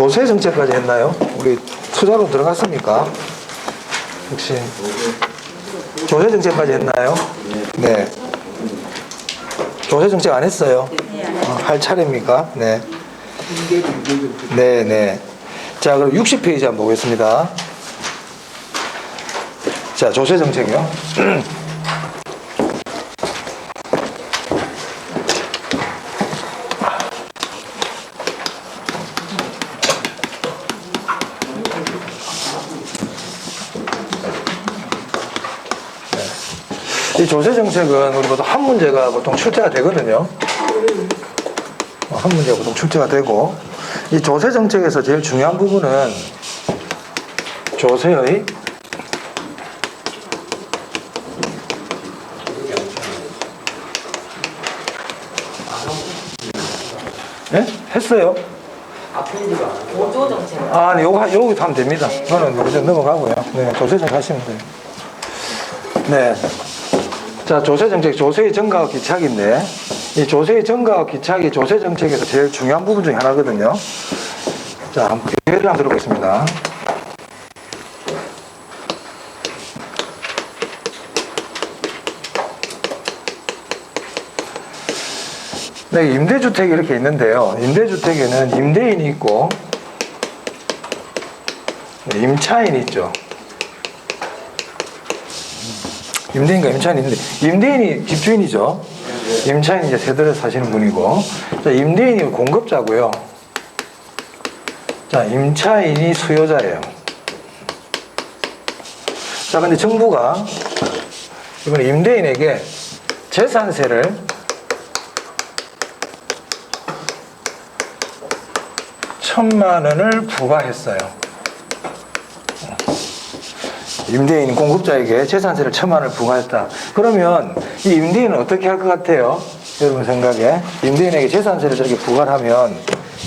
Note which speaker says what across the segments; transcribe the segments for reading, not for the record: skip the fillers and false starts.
Speaker 1: 조세 정책까지 했나요? 우리 투자로 들어갔습니까? 혹시 조세 정책까지 했나요? 네. 조세 정책 안 했어요? 할 차례입니까? 네. 네, 네. 자, 그럼 60페이지 한번 보겠습니다. 자, 조세 정책이요. 이 조세 정책은 우리 보통 한 문제가 보통 출제가 되거든요. 한 문제가 보통 출제가 되고, 이 조세 정책에서 제일 중요한 부분은 조세의 네? 했어요?
Speaker 2: 보조 정책.
Speaker 1: 아, 네, 요거 하면 됩니다. 그거는 이제 넘어가고요. 네, 조세 정책 하시면 돼요. 네. 자, 조세 정책, 조세의 증가와 기착인데, 이 조세의 증가와 기착이 조세 정책에서 제일 중요한 부분 중에 하나거든요. 자, 예를 한번 들어보겠습니다. 네, 임대주택이 이렇게 있는데요. 임대주택에는 임대인이 있고, 임차인이 있죠. 임대인과 임차인이 있는데, 임대인이 집주인이죠. 임차인이 이제 세대를 사시는 분이고, 자, 임대인이 공급자고요. 자, 임차인이 수요자예요. 자, 근데 정부가 이번에 임대인에게 재산세를 1,000만 원을 부과했어요. 임대인 공급자에게 재산세를 1,000만 원을 부과했다. 그러면 이 임대인은 어떻게 할 것 같아요? 여러분 생각에 임대인에게 재산세를 저렇게 부과를 하면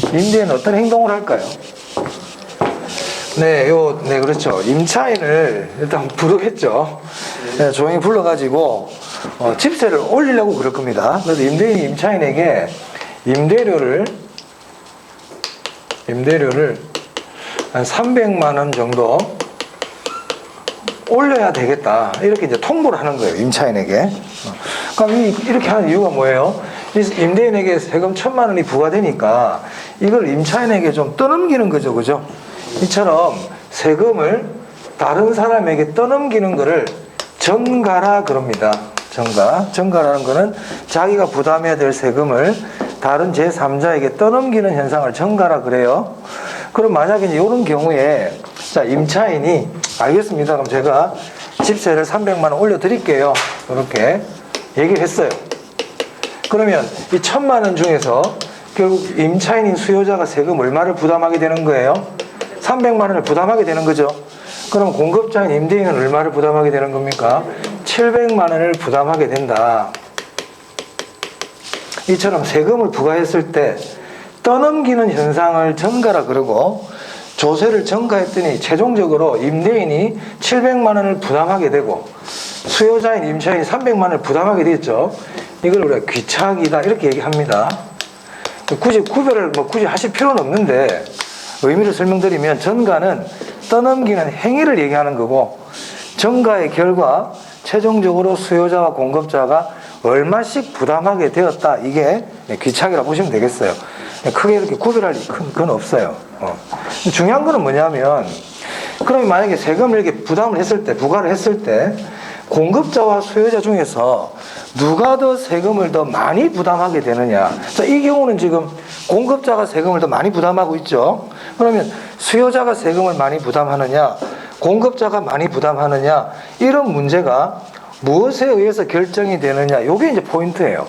Speaker 1: 임대인은 어떤 행동을 할까요? 네, 네, 그렇죠. 임차인을 일단 부르겠죠. 네, 조용히 불러가지고 집세를 올리려고 그럴 겁니다. 그래서 임대인이 임차인에게 임대료를 한 300만 원 정도 올려야 되겠다. 이렇게 이제 통보를 하는 거예요. 임차인에게. 그럼 이렇게 하는 이유가 뭐예요? 임대인에게 세금 1,000만 원이 부과되니까 이걸 임차인에게 좀 떠넘기는 거죠. 그죠? 이처럼 세금을 다른 사람에게 떠넘기는 거를 전가라 그럽니다. 전가라는 거는 자기가 부담해야 될 세금을 다른 제3자에게 떠넘기는 현상을 전가라 그래요. 그럼 만약에 이런 경우에 자, 임차인이 알겠습니다. 그럼 제가 집세를 300만 원 올려드릴게요. 이렇게 얘기를 했어요. 그러면 이 1,000만 원 중에서 결국 임차인인 수요자가 세금 얼마를 부담하게 되는 거예요? 300만 원을 부담하게 되는 거죠. 그럼 공급자인 임대인은 얼마를 부담하게 되는 겁니까? 700만 원을 부담하게 된다. 이처럼 세금을 부과했을 때 떠넘기는 현상을 전가라 그러고, 조세를 전가했더니 최종적으로 임대인이 700만 원을 부담하게 되고 수요자인 임차인이 300만 원을 부담하게 됐죠. 이걸 우리가 귀착이다 이렇게 얘기합니다. 굳이 구별을 굳이 하실 필요는 없는데 의미를 설명드리면, 전가는 떠넘기는 행위를 얘기하는 거고, 전가의 결과 최종적으로 수요자와 공급자가 얼마씩 부담하게 되었다. 이게 귀착이라고 보시면 되겠어요. 크게 이렇게 구별할 건 없어요. 중요한 거는 뭐냐면, 그럼 만약에 세금을 이렇게 부담을 했을 때, 부과를 했을 때, 공급자와 수요자 중에서 누가 더 세금을 더 많이 부담하게 되느냐. 자, 이 경우는 지금 공급자가 세금을 더 많이 부담하고 있죠. 그러면 수요자가 세금을 많이 부담하느냐, 공급자가 많이 부담하느냐, 이런 문제가 무엇에 의해서 결정이 되느냐, 이게 이제 포인트예요.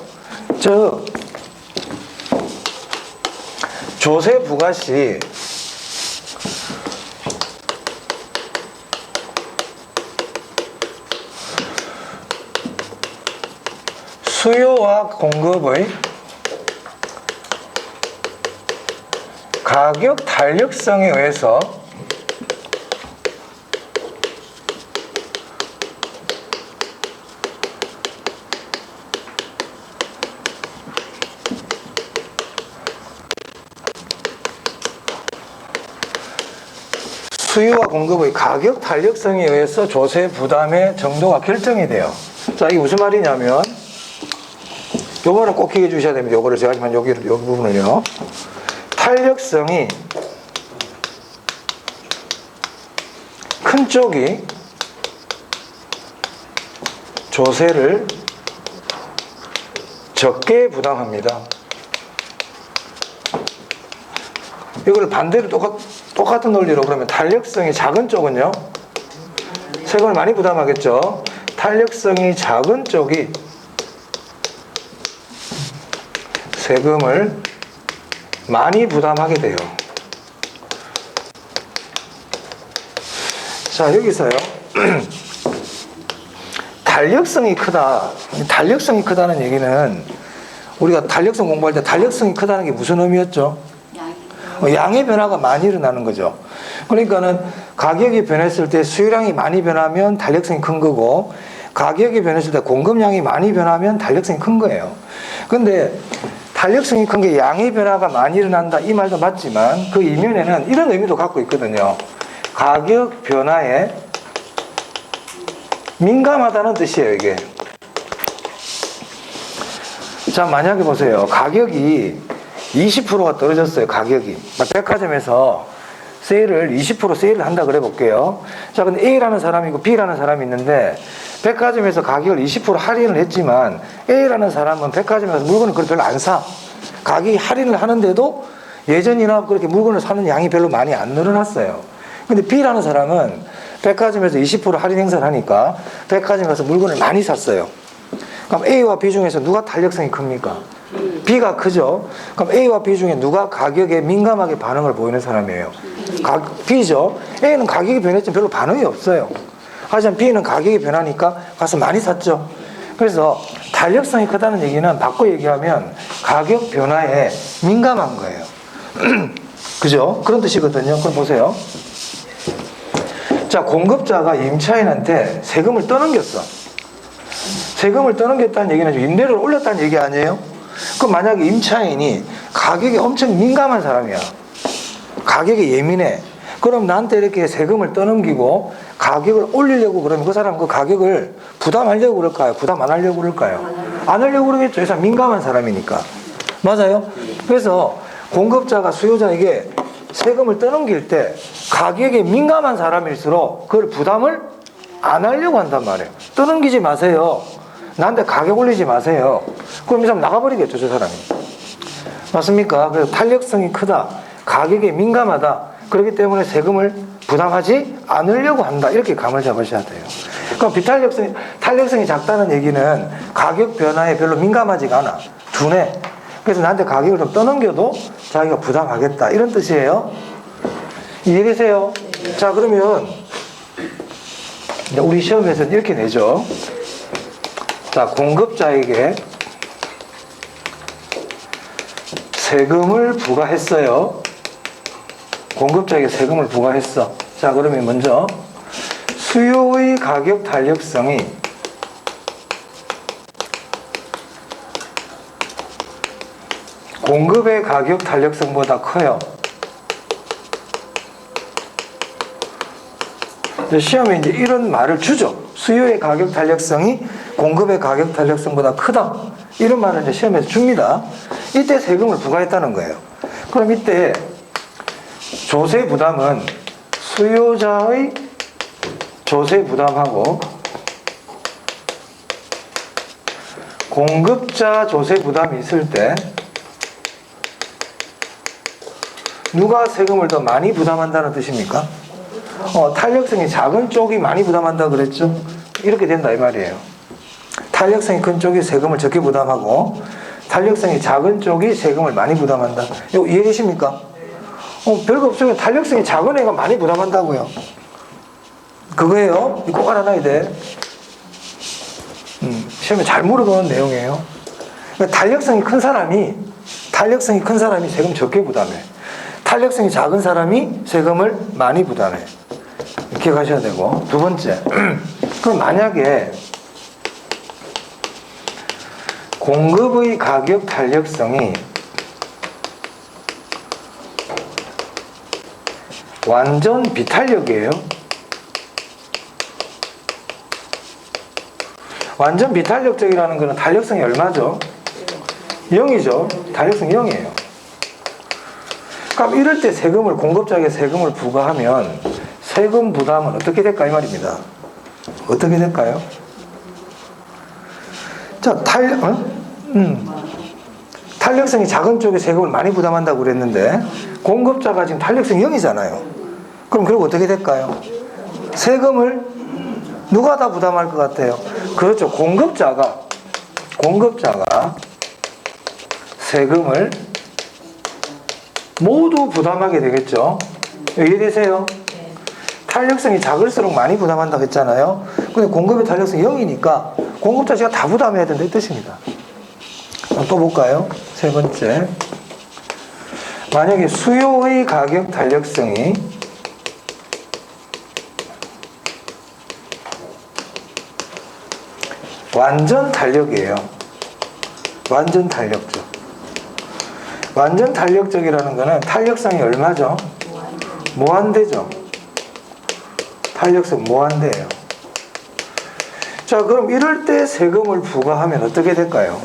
Speaker 1: 조세 부과 시 수요와 공급의 가격 탄력성에 의해서 수요와 공급의 가격 탄력성에 의해서 조세 부담의 정도가 결정이 돼요. 자, 이게 무슨 말이냐면 요거는 꼭 기억해 주셔야 됩니다. 요거를 제가 지금 요 부분을요. 탄력성이 큰 쪽이 조세를 적게 부담합니다. 이걸 반대로 똑같은 논리로 그러면 탄력성이 작은 쪽은요? 세금을 많이 부담하겠죠. 탄력성이 작은 쪽이 세금을 많이 부담하게 돼요. 자, 여기서요. 탄력성이 크다. 탄력성이 크다는 얘기는 우리가 탄력성 공부할 때 탄력성이 크다는 게 무슨 의미였죠? 양의 변화가 많이 일어나는 거죠. 그러니까는 가격이 변했을 때 수요량이 많이 변하면 탄력성이 큰 거고, 가격이 변했을 때 공급량이 많이 변하면 탄력성이 큰 거예요. 근데 탄력성이 큰 게 양의 변화가 많이 일어난다 이 말도 맞지만 그 이면에는 이런 의미도 갖고 있거든요. 가격 변화에 민감하다는 뜻이에요, 이게. 자, 만약에 보세요. 가격이 20%가 떨어졌어요, 가격이. 백화점에서 세일을 20% 세일을 한다 그래 볼게요. 자, 근데 A라는 사람이 있고 B라는 사람이 있는데 백화점에서 가격을 20% 할인을 했지만 A라는 사람은 백화점에서 물건을 그렇게 별로 안 사. 가격이 할인을 하는데도 예전이나 그렇게 물건을 사는 양이 별로 많이 안 늘어났어요. 근데 B라는 사람은 백화점에서 20% 할인 행사를 하니까 백화점에 가서 물건을 많이 샀어요. 그럼 A와 B 중에서 누가 탄력성이 큽니까? B가 크죠. 그럼 A와 B 중에 누가 가격에 민감하게 반응을 보이는 사람이에요? B죠. A는 가격이 변했지만 별로 반응이 없어요. 하지만 B는 가격이 변하니까 가서 많이 샀죠. 그래서 탄력성이 크다는 얘기는 바꿔 얘기하면 가격 변화에 민감한 거예요. 그죠? 그런 뜻이거든요. 그럼 보세요. 자, 공급자가 임차인한테 세금을 떠넘겼어. 세금을 떠넘겼다는 얘기는 임대료를 올렸다는 얘기 아니에요? 그럼 만약에 임차인이 가격에 엄청 민감한 사람이야. 가격에 예민해. 그럼 나한테 이렇게 세금을 떠넘기고 가격을 올리려고 그러면 그 사람은 그 가격을 부담하려고 그럴까요? 부담 안 하려고 그럴까요? 안 하려고 그러겠죠. 이 사람 민감한 사람이니까. 맞아요? 그래서 공급자가 수요자에게 세금을 떠넘길 때 가격에 민감한 사람일수록 그걸 부담을 안 하려고 한단 말이에요. 떠넘기지 마세요. 나한테 가격 올리지 마세요. 그럼 이 사람 나가버리겠죠, 저 사람이. 맞습니까? 그래서 탄력성이 크다. 가격에 민감하다. 그렇기 때문에 세금을 부담하지 않으려고 한다. 이렇게 감을 잡으셔야 돼요. 그럼 탄력성이 작다는 얘기는 가격 변화에 별로 민감하지가 않아. 둔해. 그래서 나한테 가격을 좀 떠넘겨도 자기가 부담하겠다. 이런 뜻이에요. 이해되세요? 자, 그러면 우리 시험에서는 이렇게 내죠. 자, 공급자에게 세금을 부과했어요. 공급자에게 세금을 부과했어. 자, 그러면 먼저 수요의 가격 탄력성이 공급의 가격 탄력성보다 커요. 시험에 이제 이런 말을 주죠. 수요의 가격 탄력성이 공급의 가격 탄력성보다 크다. 이런 말을 이제 시험에서 줍니다. 이때 세금을 부과했다는 거예요. 그럼 이때 조세 부담은 수요자의 조세 부담하고 공급자 조세 부담이 있을 때 누가 세금을 더 많이 부담한다는 뜻입니까? 탄력성이 작은 쪽이 많이 부담한다 그랬죠? 이렇게 된다 이 말이에요. 탄력성이 큰 쪽이 세금을 적게 부담하고 탄력성이 작은 쪽이 세금을 많이 부담한다. 이거 이해되십니까? 별거 없으면 탄력성이 작은 애가 많이 부담한다고요. 그거예요. 이거 꼭 알아놔야 돼. 시험에 잘 물어보는 내용이에요. 그러니까 탄력성이 큰 사람이 세금 적게 부담해. 탄력성이 작은 사람이 세금을 많이 부담해. 기억하셔야 되고. 두 번째, 그럼 만약에 공급의 가격 탄력성이 완전 비탄력이에요. 완전 비탄력적이라는 것은 탄력성이 얼마죠? 0이죠. 탄력성이 0이에요. 그럼 이럴 때 세금을, 공급자에게 세금을 부과하면 세금 부담은 어떻게 될까 이 말입니다. 어떻게 될까요? 자, 탄력성이 작은 쪽에 세금을 많이 부담한다고 그랬는데 공급자가 지금 탄력성이 0이잖아요. 그럼 어떻게 될까요? 세금을 누가 다 부담할 것 같아요? 그렇죠. 공급자가 세금을 모두 부담하게 되겠죠. 이해되세요? 탄력성이 작을수록 많이 부담한다고 했잖아요. 근데 공급의 탄력성이 0이니까 공급자 자체가 다 부담해야 된다 이 뜻입니다. 또 볼까요? 세 번째. 만약에 수요의 가격 탄력성이 완전 탄력이에요. 완전 탄력적. 완전 탄력적이라는 거는 탄력성이 얼마죠? 무한대죠. 탄력성 무한대예요. 자, 그럼 이럴 때 세금을 부과하면 어떻게 될까요?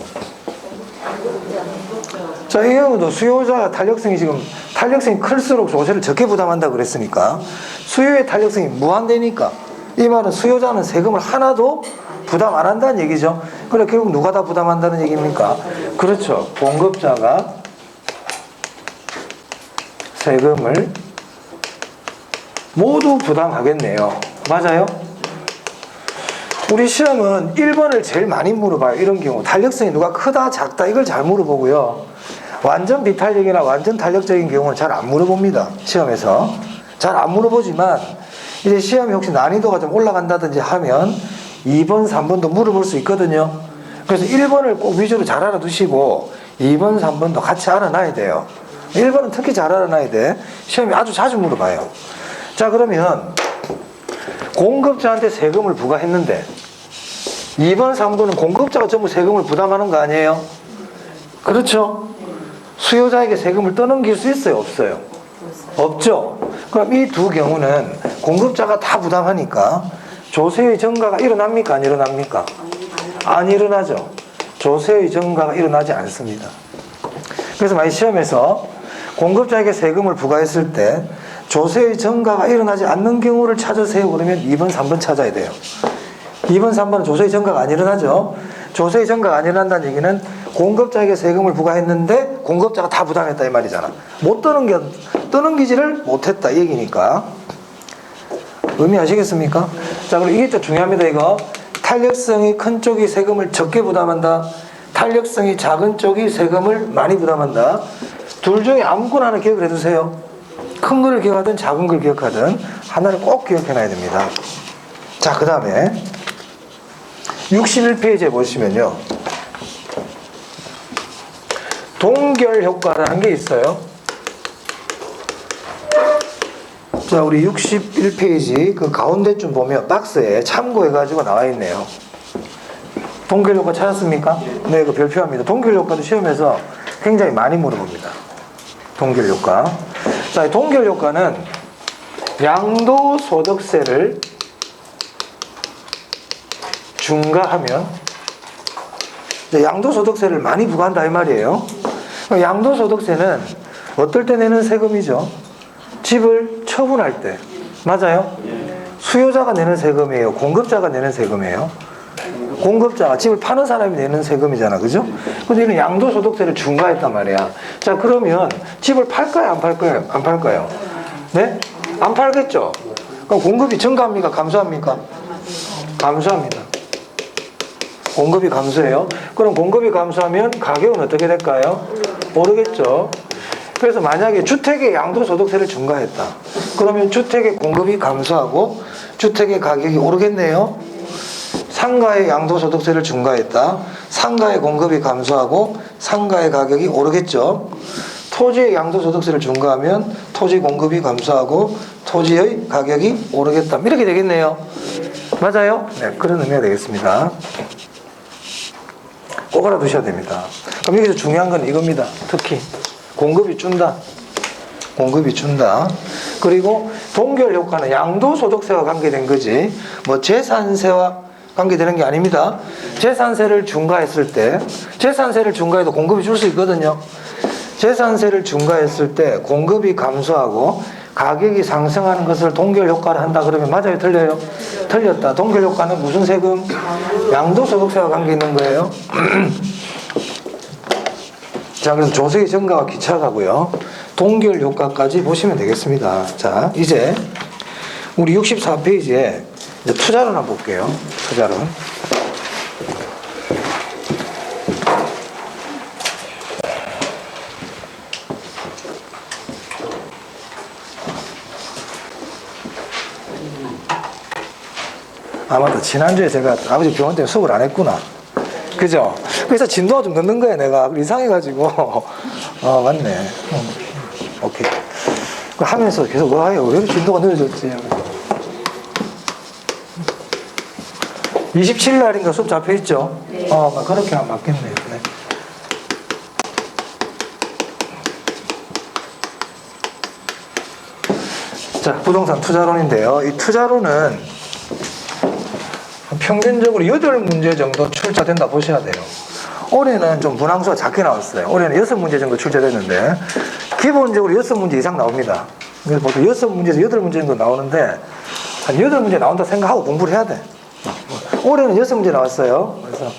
Speaker 1: 자, 이 경우도 수요자 탄력성이 지금 탄력성이 클수록 조세를 적게 부담한다고 그랬으니까 수요의 탄력성이 무한대니까 이 말은 수요자는 세금을 하나도 부담 안 한다는 얘기죠. 그래 결국 누가 다 부담한다는 얘기입니까? 그렇죠. 공급자가 세금을 모두 부담하겠네요. 맞아요? 우리 시험은 1번을 제일 많이 물어봐요. 이런 경우 탄력성이 누가 크다 작다 이걸 잘 물어보고요. 완전 비탄력이나 완전 탄력적인 경우는 잘 안 물어봅니다. 시험에서 잘 안 물어보지만 이제 시험이 혹시 난이도가 좀 올라간다든지 하면 2번, 3번도 물어볼 수 있거든요. 그래서 1번을 꼭 위주로 잘 알아두시고 2번, 3번도 같이 알아놔야 돼요. 1번은 특히 잘 알아놔야 돼. 시험이 아주 자주 물어봐요. 자, 그러면 공급자한테 세금을 부과했는데 2번, 3번은 공급자가 전부 세금을 부담하는 거 아니에요? 그렇죠? 수요자에게 세금을 떠넘길 수 있어요? 없어요? 없죠? 그럼 이 두 경우는 공급자가 다 부담하니까 조세의 증가가 일어납니까? 안 일어납니까? 안 일어나죠. 조세의 증가가 일어나지 않습니다. 그래서 많이 시험에서 공급자에게 세금을 부과했을 때 조세의 증가가 일어나지 않는 경우를 찾으세요. 그러면 2번, 3번 찾아야 돼요. 2번, 3번은 조세의 증가가 안 일어나죠. 조세의 증가가 안 일어난다는 얘기는 공급자에게 세금을 부과했는데 공급자가 다 부담했다 이 말이잖아. 못 떠넘기지를 못했다 이 얘기니까. 의미 아시겠습니까? 자, 그리고 이게 또 중요합니다. 이거 탄력성이 큰 쪽이 세금을 적게 부담한다. 탄력성이 작은 쪽이 세금을 많이 부담한다. 둘 중에 아무거나 하나 기억을 해두세요. 큰 거를 기억하든 작은 걸 기억하든 하나를 꼭 기억해놔야 됩니다. 자, 그 다음에 61페이지에 보시면요, 동결 효과라는 게 있어요. 자, 우리 61페이지 그 가운데쯤 보면 박스에 참고해가지고 나와 있네요. 동결 효과 찾았습니까? 네, 그 별표합니다. 동결 효과도 시험에서 굉장히 많이 물어봅니다. 동결 효과. 자, 동결 효과는 양도소득세를 중과하면 양도소득세를 많이 부과한다 이 말이에요. 양도소득세는 어떨 때 내는 세금이죠? 집을 처분할 때. 맞아요? 수요자가 내는 세금이에요? 공급자가 내는 세금이에요? 공급자가, 집을 파는 사람이 내는 세금이잖아. 그죠? 근데 이는 양도소득세를 중과했단 말이야. 자, 그러면 집을 팔까요? 안 팔까요? 안 팔까요? 네? 안 팔겠죠? 그럼 공급이 증가합니까? 감소합니까? 감소합니다. 공급이 감소해요. 그럼 공급이 감소하면 가격은 어떻게 될까요? 오르겠죠. 그래서 만약에 주택의 양도소득세를 중과했다. 그러면 주택의 공급이 감소하고 주택의 가격이 오르겠네요. 상가의 양도소득세를 중과했다. 상가의 공급이 감소하고 상가의 가격이 오르겠죠. 토지의 양도소득세를 중과하면 토지 공급이 감소하고 토지의 가격이 오르겠다. 이렇게 되겠네요. 맞아요? 네, 그런 의미가 되겠습니다. 꼭 알아두셔야 됩니다. 그럼 여기서 중요한 건 이겁니다. 특히 공급이 준다. 공급이 준다. 그리고 동결 효과는 양도소득세와 관계된 거지 뭐 재산세와 관계되는 게 아닙니다. 재산세를 중과했을 때 재산세를 중과해도 공급이 줄 수 있거든요. 재산세를 중과했을 때 공급이 감소하고 가격이 상승하는 것을 동결 효과를 한다 그러면 맞아요? 틀려요? 틀렸다. 동결 효과는 무슨 세금? 양도소득세와 관계 있는 거예요. 자, 그럼 조세의 증가와 기차가고요. 동결 효과까지 보시면 되겠습니다. 자, 이제 우리 64페이지에 이제 투자론 한번 볼게요. 투자론. 아, 맞다. 지난주에 제가 아버지 병원 때문에 수업을 안 했구나. 그죠? 그래서 진도가 좀 늦는 거야, 내가. 이상해가지고. 맞네. 오케이. 하면서 계속 와, 왜 이렇게 진도가 늦어졌지? 27일 날인가 수업 잡혀있죠? 네. 그렇게 하면 맞겠네요. 네. 자, 부동산 투자론인데요. 이 투자론은 평균적으로 8문제 정도 출제된다 보셔야 돼요. 올해는 좀 분항수가 작게 나왔어요. 올해는 6문제 정도 출제됐는데 기본적으로 6문제 이상 나옵니다. 그래서 보통 6문제에서 8문제 정도 나오는데 한 8문제 나온다 생각하고 공부를 해야 돼. 올해는 6문제 나왔어요. 그래서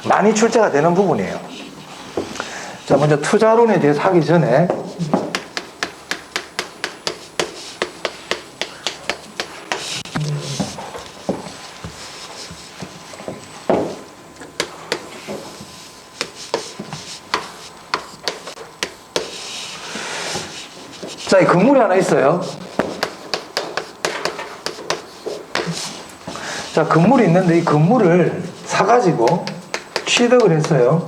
Speaker 1: 많이 출제가 되는 부분이에요. 자, 먼저 투자론에 대해서 하기 전에 자, 이 건물이 하나 있어요. 자, 건물이 있는데 이 건물을 사가지고 취득을 했어요.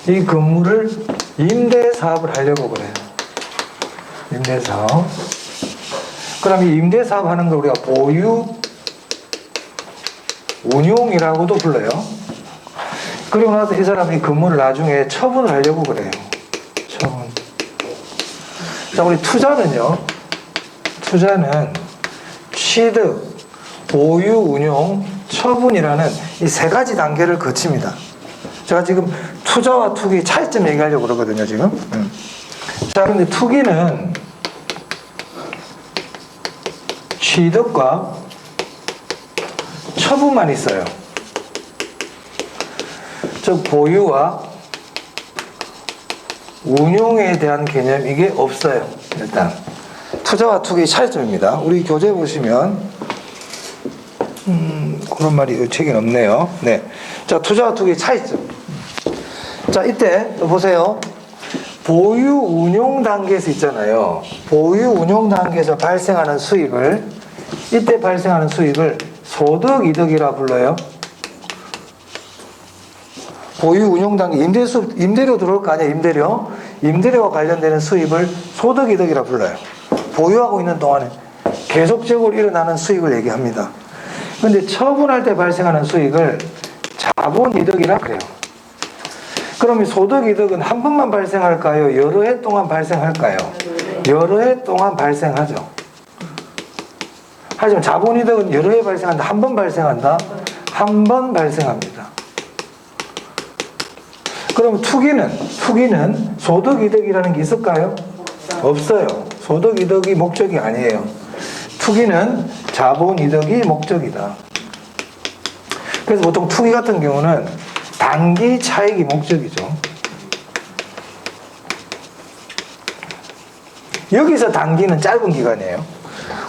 Speaker 1: 이 건물을 임대사업을 하려고 그래요. 임대사업. 그럼 이 임대사업 하는 걸 우리가 보유, 운용이라고도 불러요. 그리고 나서 이 사람이 건물을 나중에 처분을 하려고 그래요. 처분. 자, 우리 투자는요. 투자는 취득, 보유, 운용, 처분이라는 이 세 가지 단계를 거칩니다. 제가 지금 투자와 투기 차이점 얘기하려고 그러거든요, 지금. 자, 근데 투기는 취득과 처분만 있어요. 즉, 보유와 운용에 대한 개념, 이게 없어요. 일단. 투자와 투기의 차이점입니다. 우리 교재 보시면, 그런 말이 책에 없네요. 네. 자, 투자와 투기의 차이점. 자, 이때 보세요. 보유 운용 단계에서 있잖아요. 보유 운용 단계에서 발생하는 수익을, 이때 발생하는 수익을 소득 이득이라 불러요. 보유 운용 단계, 임대료 들어올 거 아니에요, 임대료. 임대료와 관련되는 수입을 소득 이득이라 불러요. 보유하고 있는 동안에 계속적으로 일어나는 수익을 얘기합니다. 근데 처분할 때 발생하는 수익을 자본 이득이라 그래요. 그럼 이 소득 이득은 한 번만 발생할까요? 여러 해 동안 발생할까요? 여러 해 동안 발생하죠. 하지만 자본 이득은 여러 해 발생한다. 한 번 발생한다? 한 번 발생합니다. 그럼 투기는 소득 이득이라는 게 있을까요? 없어요. 소득 이득이 목적이 아니에요. 투기는 자본 이득이 목적이다. 그래서 보통 투기 같은 경우는 단기 차익이 목적이죠. 여기서 단기는 짧은 기간이에요.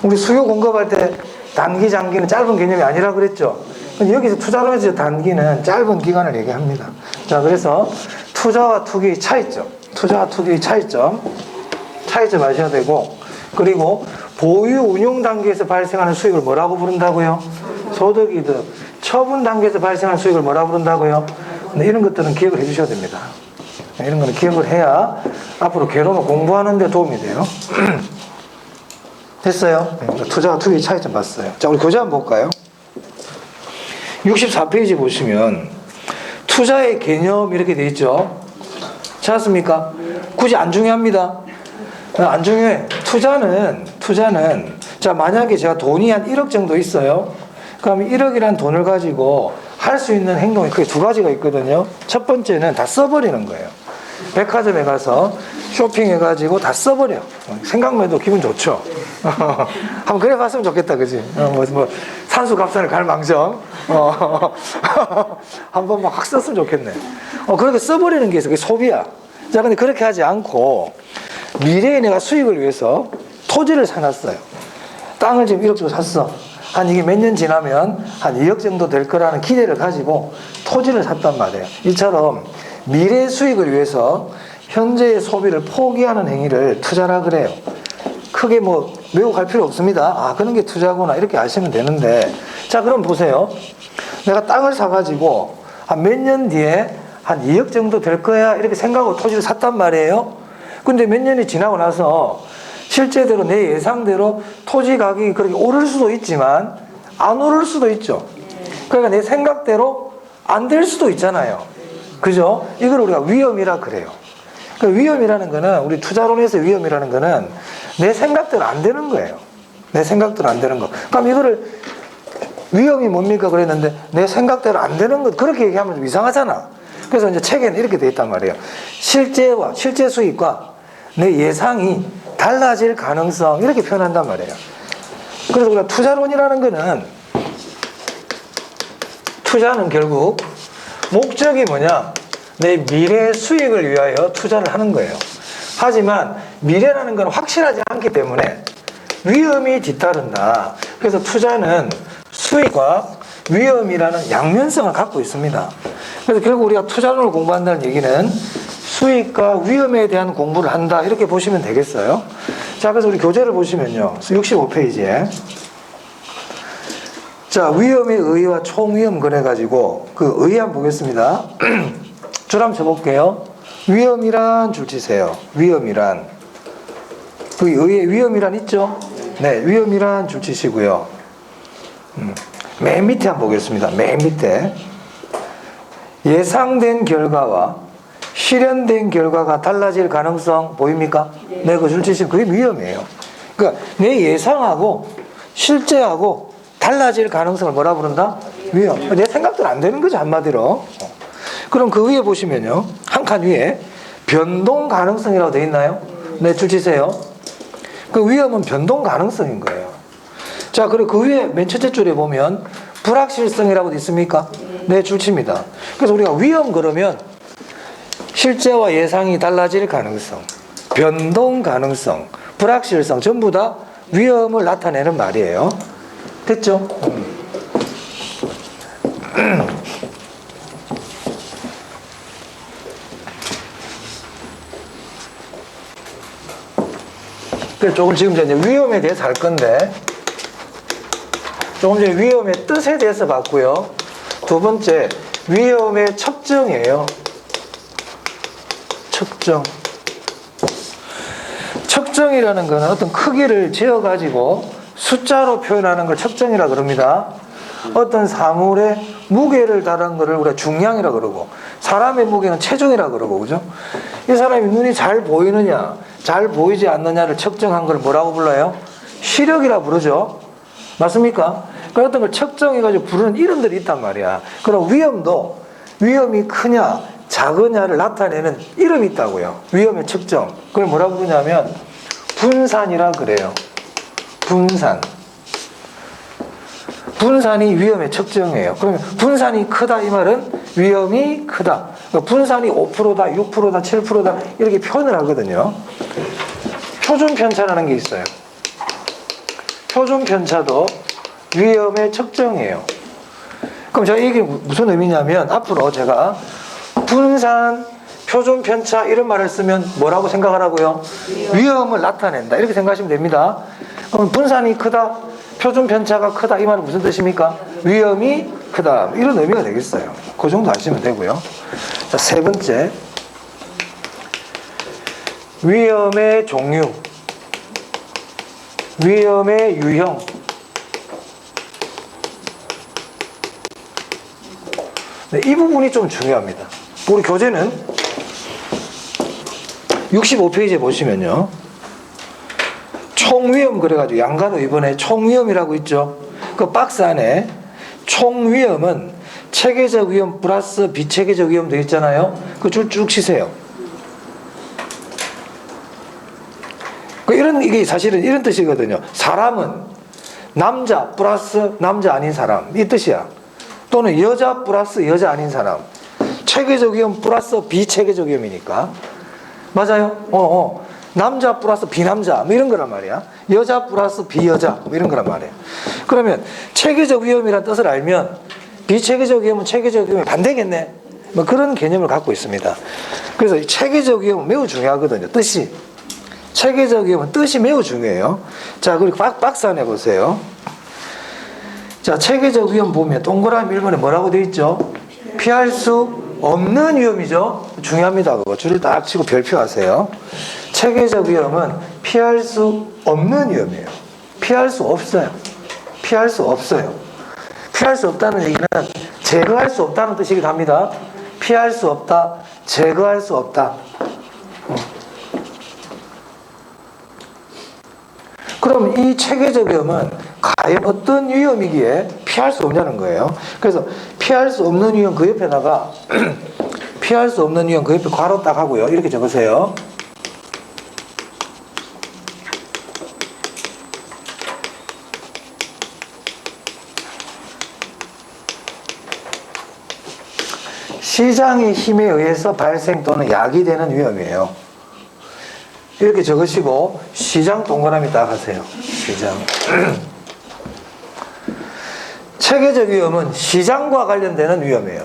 Speaker 1: 우리 수요 공급할 때 단기, 장기는 짧은 개념이 아니라 그랬죠. 여기서 투자론에서 단기는 짧은 기간을 얘기합니다. 자, 그래서 투자와 투기의 차이점, 투자와 투기의 차이점 아셔야 되고, 그리고 보유 운용 단계에서 발생하는 수익을 뭐라고 부른다고요? 소득 이득. 처분 단계에서 발생하는 수익을 뭐라고 부른다고요? 이런 것들은 기억을 해주셔야 됩니다. 이런 거는 기억을 해야 앞으로 개론을 공부하는 데 도움이 돼요. 됐어요? 투자와 투기의 차이점 봤어요. 자, 우리 교재 한번 볼까요? 64페이지 보시면 투자의 개념 이렇게 돼 있죠. 찾았습니까? 굳이 안 중요합니다. 안 중요해. 투자는 자, 만약에 제가 돈이 한 1억 정도 있어요. 그럼 1억이란 돈을 가지고 할 수 있는 행동이 크게 두 가지가 있거든요. 첫 번째는 다 써버리는 거예요. 백화점에 가서 쇼핑해가지고 다 써버려. 생각만 해도 기분 좋죠. 한번 그래 봤으면 좋겠다, 그지? 뭐 산수갑산을 갈 망정. 한번 막 확 썼으면 좋겠네. 그렇게 써버리는 게 있어. 그게 소비야. 자, 근데 그렇게 하지 않고 미래에 내가 수익을 위해서 토지를 사놨어요. 땅을 지금 1억 주고 샀어. 한 이게 몇 년 지나면 한 2억 정도 될 거라는 기대를 가지고 토지를 샀단 말이에요. 이처럼 미래 수익을 위해서 현재의 소비를 포기하는 행위를 투자라 그래요. 크게 뭐 외우고 갈 필요 없습니다. 아, 그런 게 투자구나 이렇게 아시면 되는데, 자, 그럼 보세요. 내가 땅을 사가지고 한 몇 년 뒤에 한 2억 정도 될 거야 이렇게 생각하고 토지를 샀단 말이에요. 근데 몇 년이 지나고 나서 실제대로 내 예상대로 토지 가격이 그렇게 오를 수도 있지만 안 오를 수도 있죠. 그러니까 내 생각대로 안 될 수도 있잖아요. 그죠? 이걸 우리가 위험이라 그래요. 그 위험이라는 거는, 우리 투자론에서 위험이라는 거는 내 생각대로 안 되는 거예요. 내 생각대로 안 되는 거. 그럼 이거를 위험이 뭡니까 그랬는데 내 생각대로 안 되는 것, 그렇게 얘기하면 좀 이상하잖아. 그래서 이제 책에는 이렇게 돼 있단 말이에요. 실제 수익과 내 예상이 달라질 가능성, 이렇게 표현한단 말이에요. 그래서 우리가 투자론이라는 거는, 투자는 결국 목적이 뭐냐? 내 미래 수익을 위하여 투자를 하는 거예요. 하지만 미래라는 건 확실하지 않기 때문에 위험이 뒤따른다. 그래서 투자는 수익과 위험이라는 양면성을 갖고 있습니다. 그래서 결국 우리가 투자론을 공부한다는 얘기는 수익과 위험에 대한 공부를 한다, 이렇게 보시면 되겠어요. 자, 그래서 우리 교재를 보시면요, 65페이지에 자, 위험의 의의와 총위험 그래가지고 그 의의 한번 보겠습니다. 줄 한번 쳐볼게요. 위험이란 줄 치세요. 위험이란, 그 의의 위험이란 있죠? 네, 위험이란 줄 치시고요. 맨 밑에 한번 보겠습니다. 맨 밑에 예상된 결과와 실현된 결과가 달라질 가능성 보입니까? 네, 그 줄 치시면 그게 위험이에요. 그러니까 내 예상하고 실제하고 달라질 가능성을 뭐라 부른다? 위험. 내 생각대로 안 되는 거죠, 한마디로. 그럼 그 위에 보시면요, 한 칸 위에 변동 가능성이라고 되어 있나요? 네, 줄 치세요. 그 위험은 변동 가능성인 거예요. 자, 그리고 그 위에 맨 첫째 줄에 보면 불확실성이라고 있습니까? 네, 줄 칩니다. 그래서 우리가 위험 그러면 실제와 예상이 달라질 가능성, 변동 가능성, 불확실성, 전부 다 위험을 나타내는 말이에요. 됐죠? 그래서 조금 지금 이제 위험에 대해서 할 건데, 조금 전에 위험의 뜻에 대해서 봤고요. 두 번째, 위험의 측정이에요. 측정. 측정이라는 것은 어떤 크기를 지어가지고 숫자로 표현하는 걸 측정이라 그럽니다. 어떤 사물의 무게를 다룬 것을 우리가 중량이라 그러고, 사람의 무게는 체중이라 그러고, 그죠? 이 사람이 눈이 잘 보이느냐, 잘 보이지 않느냐를 측정한 걸 뭐라고 불러요? 시력이라 부르죠. 맞습니까? 그 어떤 걸 측정해가지고 부르는 이름들이 있단 말이야. 그럼 위험도 위험이 크냐, 작으냐를 나타내는 이름이 있다고요. 위험의 측정. 그걸 뭐라고 부르냐면 분산이라 그래요. 분산. 분산이 위험의 측정이에요. 그러면 분산이 크다 이 말은 위험이 크다. 그러니까 분산이 5%다, 6%다, 7%다 이렇게 표현을 하거든요. 표준 편차라는 게 있어요. 표준 편차도 위험의 측정이에요. 그럼 제가 이게 무슨 의미냐면, 앞으로 제가 분산, 표준 편차 이런 말을 쓰면 뭐라고 생각하라고요? 위험을 나타낸다, 이렇게 생각하시면 됩니다. 그럼 분산이 크다, 표준 편차가 크다 이 말은 무슨 뜻입니까? 위험이 크다, 이런 의미가 되겠어요. 그 정도 아시면 되고요. 자, 세 번째, 위험의 종류, 위험의 유형. 네, 이 부분이 좀 중요합니다. 우리 교재는 65페이지에 보시면요, 총위험 그래가지고 양간 이번에 총위험이라고 있죠. 그 박스 안에 총위험은 체계적 위험 플러스 비체계적 위험 되어 있잖아요. 그 줄 쭉 치세요. 이게 사실은 이런 뜻이거든요. 사람은 남자 플러스 남자 아닌 사람 이 뜻이야. 또는 여자 플러스 여자 아닌 사람. 체계적 위험 플러스 비체계적 위험이니까. 맞아요? 남자 플러스 비남자 뭐 이런 거란 말이야. 여자 플러스 비여자 뭐 이런 거란 말이야. 그러면 체계적 위험이라는 뜻을 알면 비체계적 위험은 체계적 위험이 반대겠네. 뭐 그런 개념을 갖고 있습니다. 그래서 이 체계적 위험은 매우 중요하거든요. 뜻이. 체계적 위험은 뜻이 매우 중요해요. 자, 그리고 박스 안에 보세요. 자, 체계적 위험 보면 동그라미 1번에 뭐라고 되어 있죠? 피할 수 없는 위험이죠. 중요합니다. 그거 줄을 딱 치고 별표하세요. 체계적 위험은 피할 수 없는 위험이에요. 피할 수 없어요. 피할 수 없어요. 피할 수 없다는 얘기는 제거할 수 없다는 뜻이기도 합니다. 피할 수 없다, 제거할 수 없다. 그럼 이 체계적 위험은 과연 어떤 위험이기에 피할 수 없냐는 거예요. 그래서 피할 수 없는 위험 그 옆에다가 피할 수 없는 위험 그 옆에 괄호 딱 하고요. 이렇게 적으세요. 시장의 힘에 의해서 발생 또는 야기되는 위험이에요. 이렇게 적으시고 시장 동그라미 딱 하세요. 시장. 체계적 위험은 시장과 관련되는 위험이에요.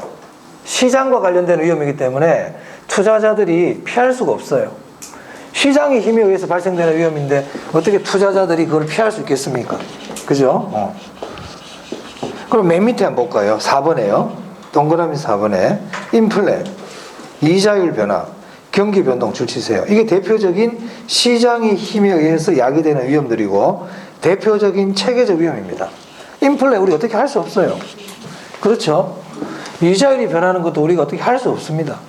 Speaker 1: 시장과 관련되는 위험이기 때문에 투자자들이 피할 수가 없어요. 시장의 힘에 의해서 발생되는 위험인데 어떻게 투자자들이 그걸 피할 수 있겠습니까? 그죠? 그럼 맨 밑에 한번 볼까요? 4번에요. 동그라미 4번에 인플레, 이자율 변화, 경기 변동 줄 치세요. 이게 대표적인 시장의 힘에 의해서 야기되는 위험들이고 대표적인 체계적 위험입니다. 인플레 우리 어떻게 할 수 없어요. 그렇죠? 이자율이 변하는 것도 우리가 어떻게 할 수 없습니다.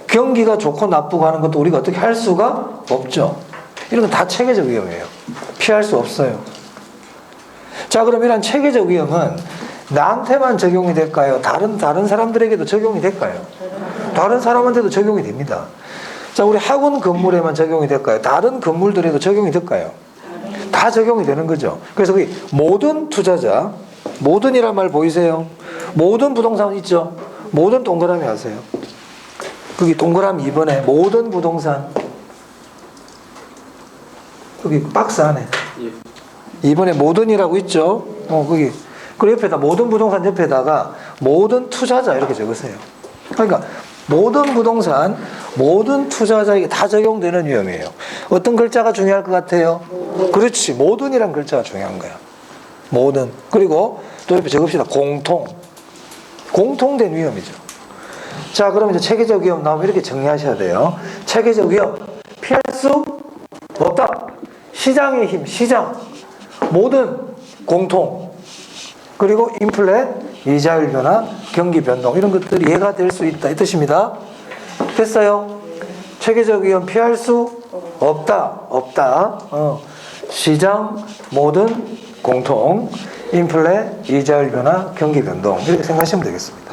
Speaker 1: 경기가 좋고 나쁘고 하는 것도 우리가 어떻게 할 수가 없죠. 이런 건 다 체계적 위험이에요. 피할 수 없어요. 자, 그럼 이런 체계적 위험은 나한테만 적용이 될까요? 다른 사람들에게도 적용이 될까요? 다른 사람한테도 적용이 됩니다. 자, 우리 학원 건물에만 적용이 될까요? 다른 건물들에도 적용이 될까요? 다 적용이 되는 거죠. 그래서 그 모든 투자자, 모든이란 말 보이세요? 모든 부동산 있죠? 모든 동그라미 하세요. 거기 동그라미 2번에 모든 부동산. 거기 박스 안에. 2번에 모든이라고 있죠? 거기. 그 옆에다 모든 부동산 옆에다가 모든 투자자 이렇게 적으세요. 그러니까 모든 부동산, 모든 투자자에게 다 적용되는 위험이에요. 어떤 글자가 중요할 것 같아요? 그렇지. 모든이란 글자가 중요한 거야. 모든. 그리고 또 옆에 적읍시다. 공통된 위험이죠. 자, 그럼 이제 체계적 위험 나오면 이렇게 정리하셔야 돼요. 체계적 위험. 피할 수 없다. 시장의 힘, 시장. 모든 공통. 그리고 인플레, 이자율 변화, 경기 변동 이런 것들이 예가 될 수 있다 이 뜻입니다. 됐어요? 체계적 위험 피할 수 없다. 시장, 모든, 공통, 인플레, 이자율 변화, 경기 변동 이렇게 생각하시면 되겠습니다.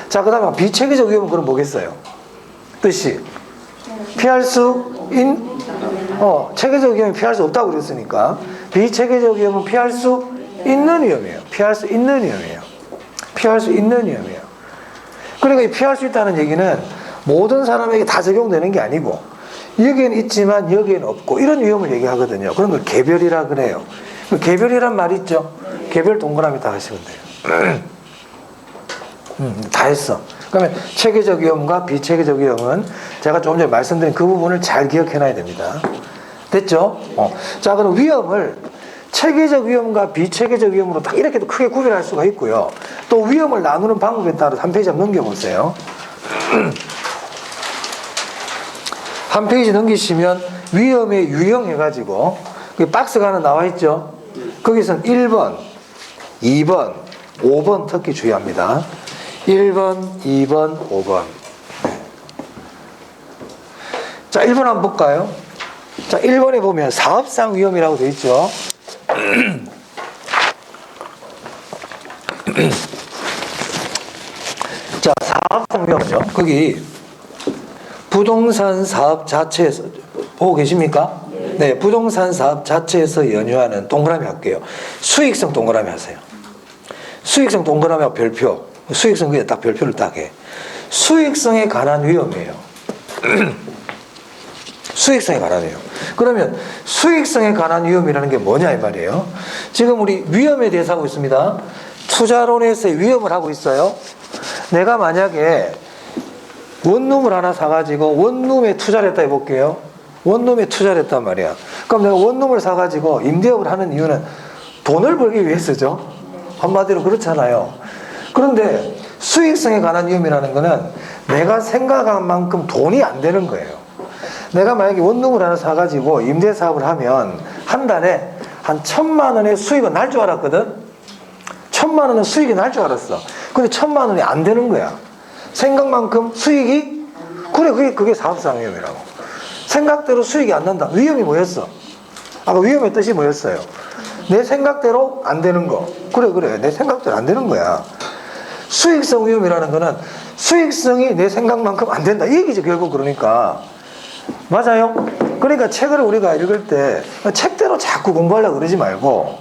Speaker 1: 자, 그 다음에 비체계적 위험은 그럼 뭐겠어요? 뜻이 피할 수 체계적 위험이 피할 수 없다고 그랬으니까 비체계적 위험은 피할 수 있는 위험이에요. 피할 수 있는 위험이에요. 피할 수 있는 위험이에요. 그러니까 이 피할 수 있다는 얘기는 모든 사람에게 다 적용되는 게 아니고 여기에는 있지만 여기에는 없고 이런 위험을 얘기하거든요. 그런 걸 개별이라 그래요. 개별이란 말 있죠. 개별 동그라미 다 하시면 돼요. 다 했어. 그러면 체계적 위험과 비체계적 위험은 제가 조금 전에 말씀드린 그 부분을 잘 기억해놔야 됩니다. 됐죠? 자, 그럼 위험을 체계적 위험과 비체계적 위험으로 딱 이렇게도 크게 구별할 수가 있고요. 또 위험을 나누는 방법에 따라 한 페이지 한번 넘겨보세요. 한 페이지 넘기시면 위험의 유형 해가지고 그 박스가 하나 나와 있죠. 거기서는 1번, 2번, 5번 특히 주의합니다. 1번, 2번, 5번. 자, 1번 한번 볼까요? 자, 1번에 보면 사업상 위험이라고 되어 있죠. 자, 사업상 위험이죠. 거기 부동산 사업 자체에서 보고 계십니까? 네, 부동산 사업 자체에서 연유하는 동그라미 할게요. 수익성 동그라미 하세요. 수익성 동그라미하고 별표. 수익성 그냥 딱 별표를 딱 해. 수익성에 관한 위험이에요. 수익성에 관한 위험. 그러면 수익성에 관한 위험이라는 게 뭐냐 이 말이에요. 지금 우리 위험에 대해서 하고 있습니다. 투자론에서의 위험을 하고 있어요. 내가 만약에 원룸을 하나 사가지고 원룸에 투자를 했다 해볼게요. 원룸에 투자를 했단 말이야. 그럼 내가 원룸을 사가지고 임대업을 하는 이유는 돈을 벌기 위해서죠. 한마디로 그렇잖아요. 그런데 수익성에 관한 위험이라는 거는 내가 생각한 만큼 돈이 안 되는 거예요. 내가 만약에 원룸을 하나 사가지고 임대사업을 하면 한 달에 한 1,000만 원의 수익은 날 줄 알았거든. 1,000만 원은 수익이 날 줄 알았어. 근데 1,000만 원이 안 되는 거야. 생각만큼 수익이, 그래, 그게 사업상 위험이라고. 생각대로 수익이 안 난다. 위험이 뭐였어? 아까 위험의 뜻이 뭐였어요? 내 생각대로 안 되는 거. 그래. 내 생각대로 안 되는 거야. 수익성 위험이라는 거는 수익성이 내 생각만큼 안 된다. 이 얘기죠, 결국. 그러니까. 맞아요? 그러니까 책을 우리가 읽을 때 책대로 자꾸 공부하려고 그러지 말고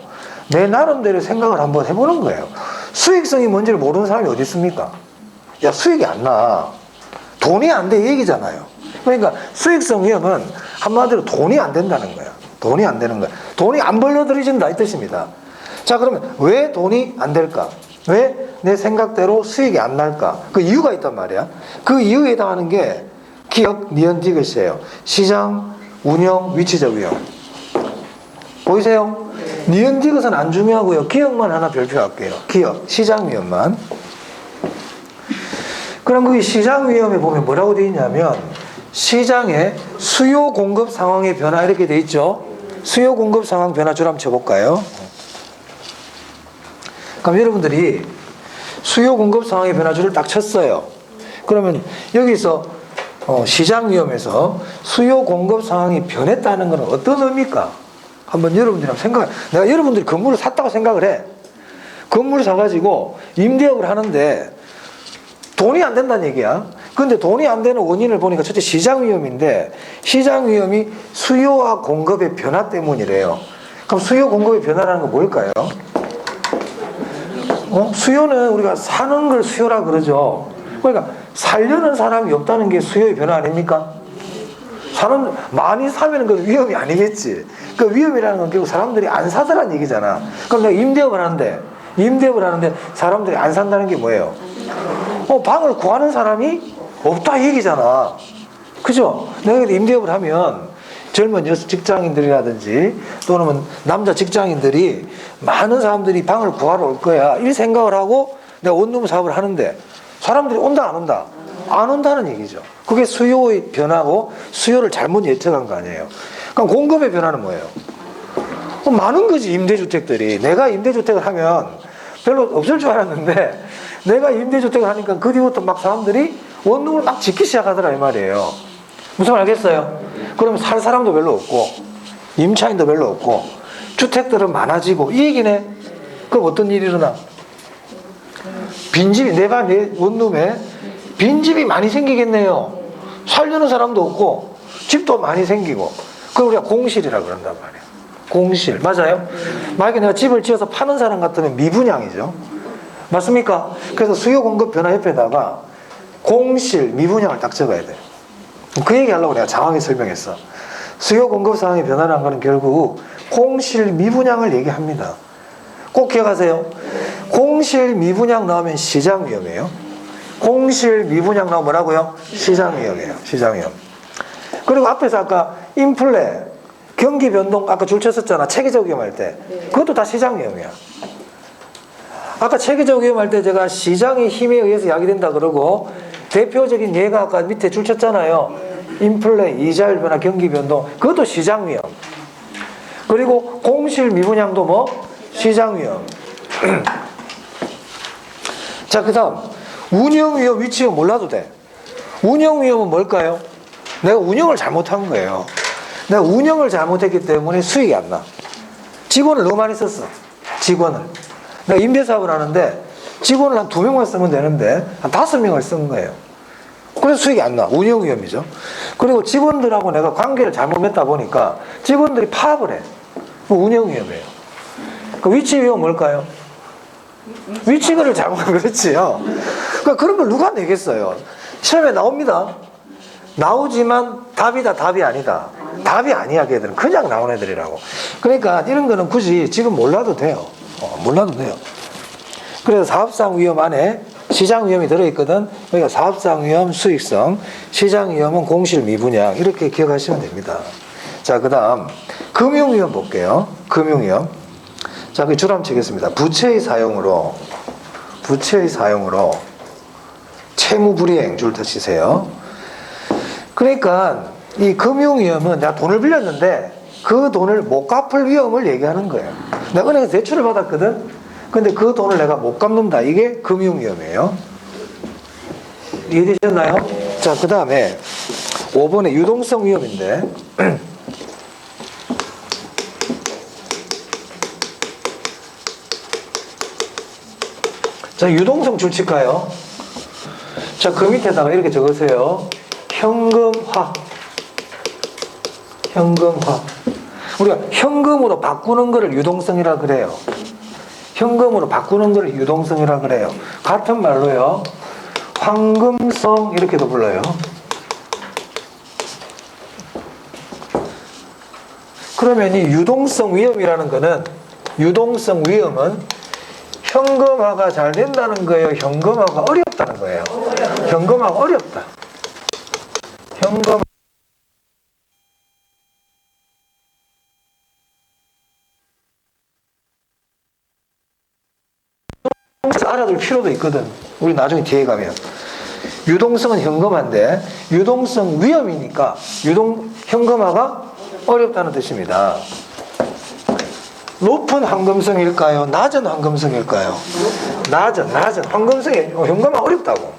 Speaker 1: 내 나름대로 생각을 한번 해보는 거예요. 수익성이 뭔지를 모르는 사람이 어디 있습니까? 야, 수익이 안 나. 돈이 안 돼. 이 얘기잖아요. 그러니까 수익성 위험은 한마디로 돈이 안 된다는 거야. 돈이 안 되는 거야. 돈이 안 벌려들여진다 이 뜻입니다. 자, 그러면 왜 돈이 안 될까? 왜 내 생각대로 수익이 안 날까? 그 이유가 있단 말이야. 그 이유에 해당하는 게 기업 니은디귿이에요. 시장, 운영, 위치적 위험. 보이세요? 니은디귿은 안 중요하고요. 기업만 하나 별표할게요. 기업, 시장 위험만. 그럼 거기 시장 위험에 보면 뭐라고 되어 있냐면 시장의 수요 공급 상황의 변화 이렇게 되어 있죠. 수요 공급 상황 변화줄 한번 쳐볼까요? 그럼 여러분들이 수요 공급 상황의 변화줄을 딱 쳤어요. 그러면 여기서 시장 위험에서 수요 공급 상황이 변했다는 것은 어떤 의미일까? 한번 여러분들이랑 생각해. 내가 여러분들이 건물을 샀다고 생각을 해. 건물을 사가지고 임대업을 하는데 돈이 안 된다는 얘기야. 근데 돈이 안 되는 원인을 보니까 첫째 시장 위험인데 시장 위험이 수요와 공급의 변화 때문이래요. 그럼 수요 공급의 변화라는 건 뭘까요? 수요는 우리가 사는 걸 수요라 그러죠. 그러니까 살려는 사람이 없다는 게 수요의 변화 아닙니까? 많이 사면 그 위험이 아니겠지. 그 위험이라는 건 결국 사람들이 안 사더란 얘기잖아. 그럼 내가 임대업을 하는데 사람들이 안 산다는 게 뭐예요? 방을 구하는 사람이 없다 이 얘기잖아. 그죠? 내가 임대업을 하면 젊은 여성 직장인들이라든지 또는 남자 직장인들이 많은 사람들이 방을 구하러 올 거야. 이 생각을 하고 내가 원룸 사업을 하는데 사람들이 온다 안 온다? 안 온다는 얘기죠. 그게 수요의 변화고 수요를 잘못 예측한 거 아니에요. 그럼 공급의 변화는 뭐예요? 많은 거지 임대주택들이. 내가 임대주택을 하면 별로 없을 줄 알았는데 내가 임대주택을 하니까 그 뒤부터 막 사람들이 원룸을 막 짓기 시작하더라 이 말이에요. 무슨 말 알겠어요? 그러면 살 사람도 별로 없고 임차인도 별로 없고 주택들은 많아지고 이 얘기네. 그럼 어떤 일이 일어나? 빈집이 내가 내 원룸에 빈집이 많이 생기겠네요. 살려는 사람도 없고 집도 많이 생기고 그걸 우리가 공실이라고 그런단 말이에요. 공실 맞아요? 만약에 내가 집을 지어서 파는 사람 같으면 미분양이죠. 맞습니까? 그래서 수요 공급 변화 옆에다가 공실 미분양을 딱 적어야 돼요. 그 얘기 하려고 내가 장황히 설명했어. 수요 공급 상황의 변화라는 것은 결국 공실 미분양을 얘기합니다. 꼭 기억하세요. 공실 미분양 나오면 시장 위험이에요. 공실 미분양 나오면 뭐라고요? 시장 위험이에요. 시장 위험. 그리고 앞에서 아까 인플레, 경기 변동 아까 줄 쳤었잖아. 체계적 위험할 때. 그것도 다 시장 위험이야. 아까 체계적 위험할 때 제가 시장의 힘에 의해서 야기된다 그러고 대표적인 예가 아까 밑에 줄 쳤잖아요. 인플레, 이자율 변화, 경기 변동 그것도 시장 위험. 그리고 공실 미분양도 뭐? 시장 위험. 자, 그 다음 운영 위험, 위치 위험 몰라도 돼. 운영 위험은 뭘까요? 내가 운영을 잘못한 거예요. 내가 운영을 잘못했기 때문에 수익이 안 나. 직원을 너무 많이 썼어. 직원을. 내가 인배사업을 하는데 직원을 한 2명만 쓰면 되는데 한 5명을 쓴 거예요. 그래서 수익이 안 나. 운영 위험이죠. 그리고 직원들하고 내가 관계를 잘못 맺다 보니까 직원들이 파업을 해. 운영 위험이에요. 그 위치 위험 뭘까요? 위치를 잘못, 그렇지요. 그러니까 그런 걸 누가 내겠어요? 시험에 나옵니다. 나오지만 답이다, 답이 아니다. 답이 아니야, 걔들은. 그냥 나온 애들이라고. 그러니까 이런 거는 굳이 지금 몰라도 돼요. 몰라도 돼요. 그래서 사업상 위험 안에 시장 위험이 들어있거든. 여기가 사업상 위험, 수익성, 시장 위험은 공실 미분양. 이렇게 기억하시면 됩니다. 자, 그 다음, 금융 위험 볼게요. 금융 위험. 자, 그 줄 한번 치겠습니다. 부채의 사용으로 채무 불이행 줄 더 치세요. 그러니까 이 금융 위험은 내가 돈을 빌렸는데 그 돈을 못 갚을 위험을 얘기하는 거예요. 내가 은행에서 대출을 받았거든. 근데 그 돈을 내가 못 갚는다. 이게 금융 위험이에요. 이해되셨나요? 자, 그 다음에 5번에 유동성 위험인데 자, 유동성 줄 칠까요? 자, 그 밑에다가 이렇게 적으세요. 현금화. 우리가 현금으로 바꾸는 거를 유동성이라 그래요. 현금으로 바꾸는 거를 유동성이라 그래요. 같은 말로요. 황금성 이렇게도 불러요. 그러면 이 유동성 위험이라는 거는 유동성 위험은 현금화가 잘 된다는 거예요? 현금화가 어렵다는 거예요? 현금화가 어렵다. 현금 알아둘 필요도 있거든. 우리 나중에 뒤에 가면. 유동성은 현금화인데 유동성 위험이니까 현금화가 어렵다는 뜻입니다. 높은 황금성일까요? 낮은 황금성일까요? 낮은 황금성이 현금화 어렵다고.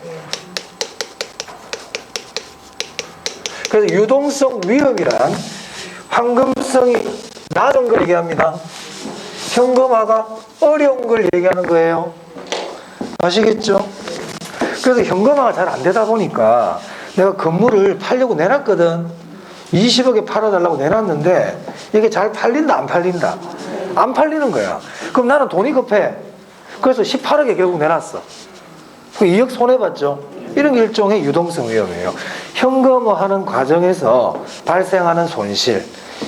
Speaker 1: 그래서 유동성 위험이란 황금성이 낮은 걸 얘기합니다. 현금화가 어려운 걸 얘기하는 거예요. 아시겠죠? 그래서 현금화가 잘 안 되다 보니까 내가 건물을 팔려고 내놨거든. 20억에 팔아달라고 내놨는데 이게 잘 팔린다 안 팔린다? 안 팔리는 거야. 그럼 나는 돈이 급해. 그래서 18억에 결국 내놨어. 2억 손해봤죠. 이런 게 일종의 유동성 위험이에요. 현금화하는 과정에서 발생하는 손실,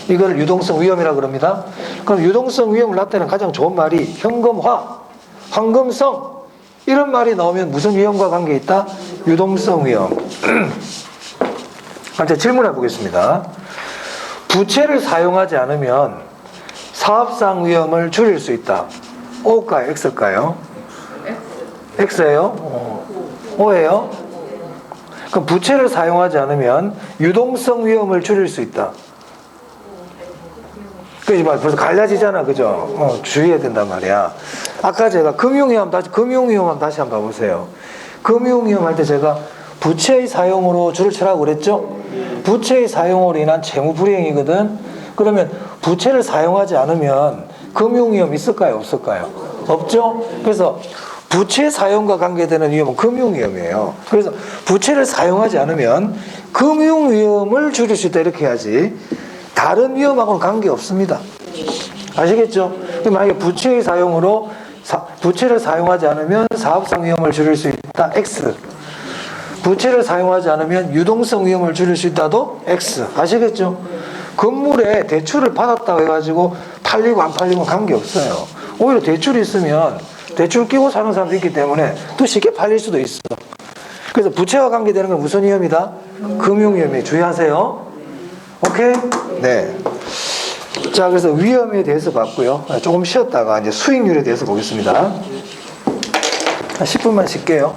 Speaker 1: 이걸 유동성 위험이라고 그럽니다. 그럼 유동성 위험을 나타내는 가장 좋은 말이 현금화, 황금성, 이런 말이 나오면 무슨 위험과 관계 있다? 유동성 위험. 이제 질문해 보겠습니다. 부채를 사용하지 않으면 사업상 위험을 줄일 수 있다. O일까요? X일까요? X예요? O예요? 그럼 부채를 사용하지 않으면 유동성 위험을 줄일 수 있다. 그지 말 벌써 갈라지잖아, 그죠? 주의해야 된단 말이야. 아까 제가 금융위험 다시 한번 봐보세요. 금융위험 할 때 제가 부채의 사용으로 줄을 치라고 그랬죠? 부채의 사용으로 인한 채무 불이행이거든. 그러면 부채를 사용하지 않으면 금융위험 있을까요? 없을까요? 없죠? 그래서 부채 사용과 관계되는 위험은 금융위험이에요. 그래서 부채를 사용하지 않으면 금융위험을 줄일 수 있다 이렇게 해야지 다른 위험하고는 관계없습니다. 아시겠죠? 만약에 부채의 사용으로 부채를 사용하지 않으면 사업상 위험을 줄일 수 있다. X. 부채를 사용하지 않으면 유동성 위험을 줄일 수 있다도 X. 아시겠죠? 건물에 대출을 받았다고 해가지고 팔리고 안 팔리고 관계없어요. 오히려 대출이 있으면 대출 끼고 사는 사람도 있기 때문에 더 쉽게 팔릴 수도 있어. 그래서 부채와 관계되는 건 무슨 위험이다? 금융위험에 주의하세요. 오케이? 네. 자, 그래서 위험에 대해서 봤고요. 조금 쉬었다가 이제 수익률에 대해서 보겠습니다. 한 10분만 쉴게요.